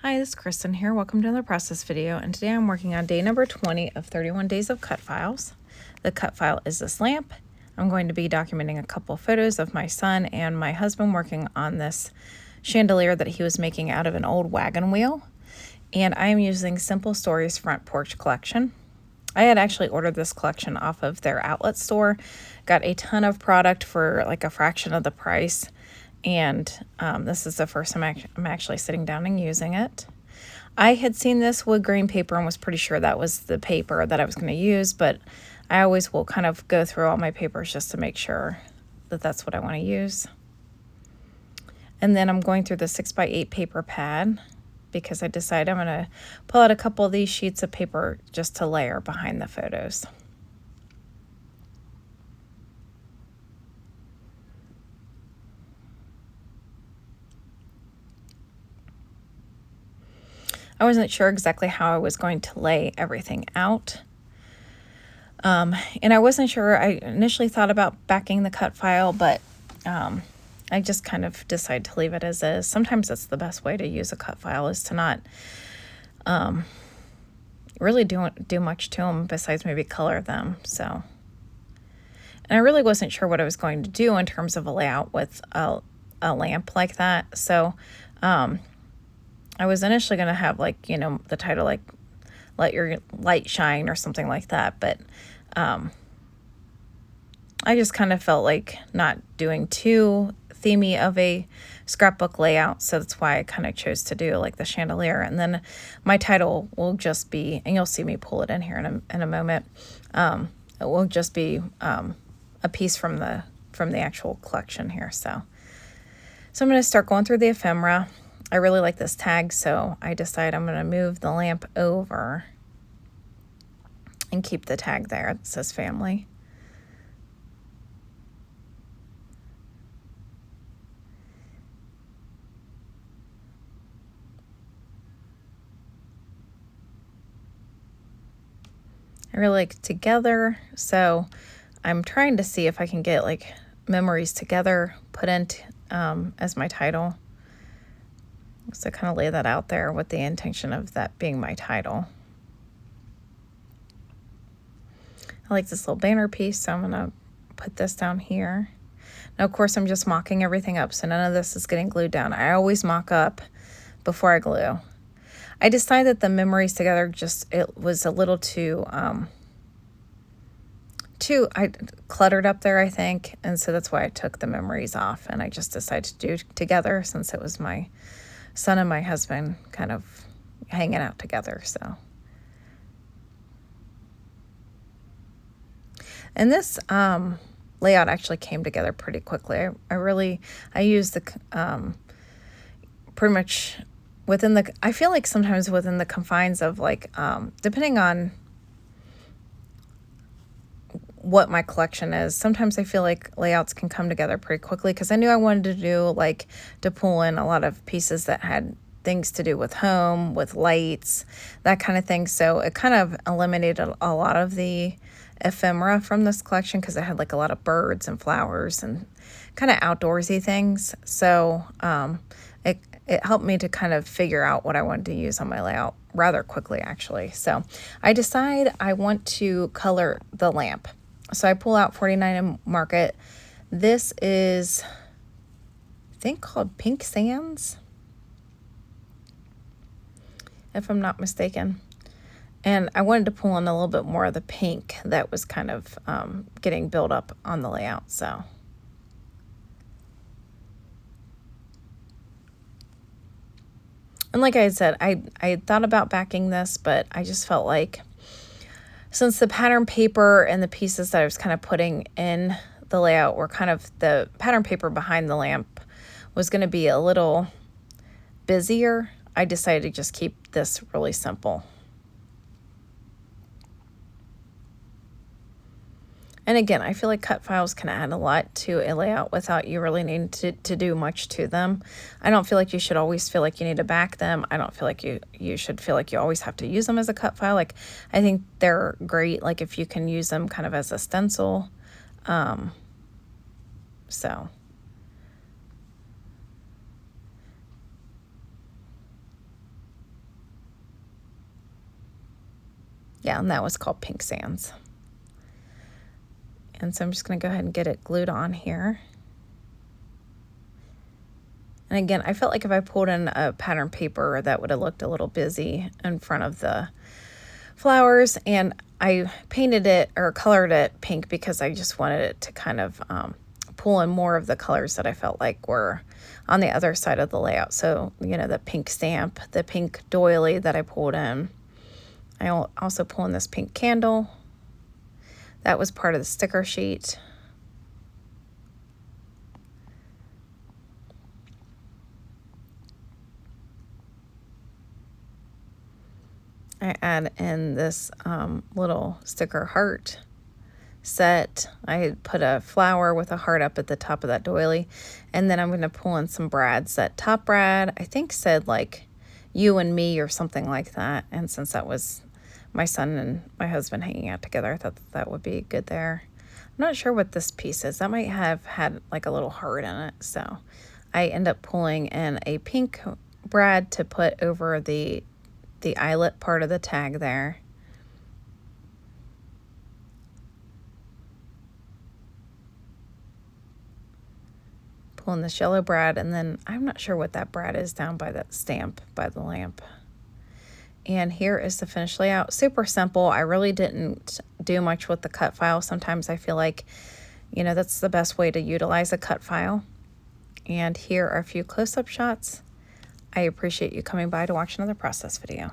Hi, this is Kristen here. Welcome to another process video, and today I'm working on day number 20 of 31 days of cut files. The cut file is this lamp. I'm going to be documenting a couple photos of my son and my husband working on this chandelier that he was making out of an old wagon wheel. And I am using Simple Stories Front Porch collection. I had actually ordered this collection off of their outlet store, got a ton of product for like a fraction of the price. And this is the first time I'm actually sitting down and using it. I had seen this wood grain paper and was pretty sure that was the paper that I was going to use, but I always will kind of go through all my papers just to make sure that that's what I want to use. And then I'm going through the 6x8 paper pad because I decided I'm going to pull out a couple of these sheets of paper just to layer behind the photos. I wasn't sure exactly how I was going to lay everything out. And I wasn't sure. I initially thought about backing the cut file, but I just kind of decided to leave it as is. Sometimes that's the best way to use a cut file, is to not really do much to them besides maybe color them. So, and I really wasn't sure what I was going to do in terms of a layout with a lamp like that. So I was initially going to have the title like Let Your Light Shine or something like that. But I just kind of felt like not doing too themey of a scrapbook layout. So that's why I kind of chose to do like the chandelier. And then my title will just be, and you'll see me pull it in here in a moment. It will just be a piece from the actual collection here. So I'm going to start going through the ephemera. I really like this tag, so I decide I'm going to move the lamp over and keep the tag there that says family. I really like together, so I'm trying to see if I can get like memories together put into as my title. So kind of lay that out there with the intention of that being my title. I like this little banner piece, so I'm going to put this down here. Now, of course, I'm just mocking everything up, so none of this is getting glued down. I always mock up before I glue. I decided that the memories together it was a little too cluttered up there, I think, and so that's why I took the memories off, and I just decided to do together since it was my son and my husband kind of hanging out together. So, and this layout actually came together pretty quickly. I used the pretty much within the, I feel like sometimes within the confines of like depending on what my collection is, sometimes I feel like layouts can come together pretty quickly, because I knew I wanted to do to pull in a lot of pieces that had things to do with home, with lights, that kind of thing. So it kind of eliminated a lot of the ephemera from this collection, because it had like a lot of birds and flowers and kind of outdoorsy things. So it helped me to kind of figure out what I wanted to use on my layout rather quickly, actually. So I decide I want to color the lamp. So I pull out 49 and mark it. This is, I think, called Pink Sands, if I'm not mistaken. And I wanted to pull in a little bit more of the pink that was kind of getting built up on the layout. So and like I said, I thought about backing this, but I just felt like since the pattern paper and the pieces that I was kind of putting in the layout were kind of, the pattern paper behind the lamp was going to be a little busier, I decided to just keep this really simple. And again, I feel like cut files can add a lot to a layout without you really needing to do much to them. I don't feel like you should always feel like you need to back them. I don't feel like you should feel like you always have to use them as a cut file. Like, I think they're great, like if you can use them kind of as a stencil. So Yeah, and that was called Pink Sands. And so I'm just going to go ahead and get it glued on here. And again, I felt like if I pulled in a pattern paper, that would have looked a little busy in front of the flowers. And I painted it or colored it pink because I just wanted it to kind of pull in more of the colors that I felt like were on the other side of the layout. So, you know, the pink stamp, the pink doily that I pulled in. I also pulled in this pink candle. That was part of the sticker sheet. I add in this little sticker heart set. I put a flower with a heart up at the top of that doily. And then I'm going to pull in some brads. That top brad, I think, said like you and me or something like that. And since that was my son and my husband hanging out together, I thought that would be good there. I'm not sure what this piece is. That might have had like a little heart in it. So I end up pulling in a pink brad to put over the eyelet part of the tag there. Pulling this yellow brad, and then I'm not sure what that brad is down by that stamp by the lamp. And here is the finished layout. Super simple. I really didn't do much with the cut file. Sometimes I feel like, you know, that's the best way to utilize a cut file. And here are a few close-up shots. I appreciate you coming by to watch another process video.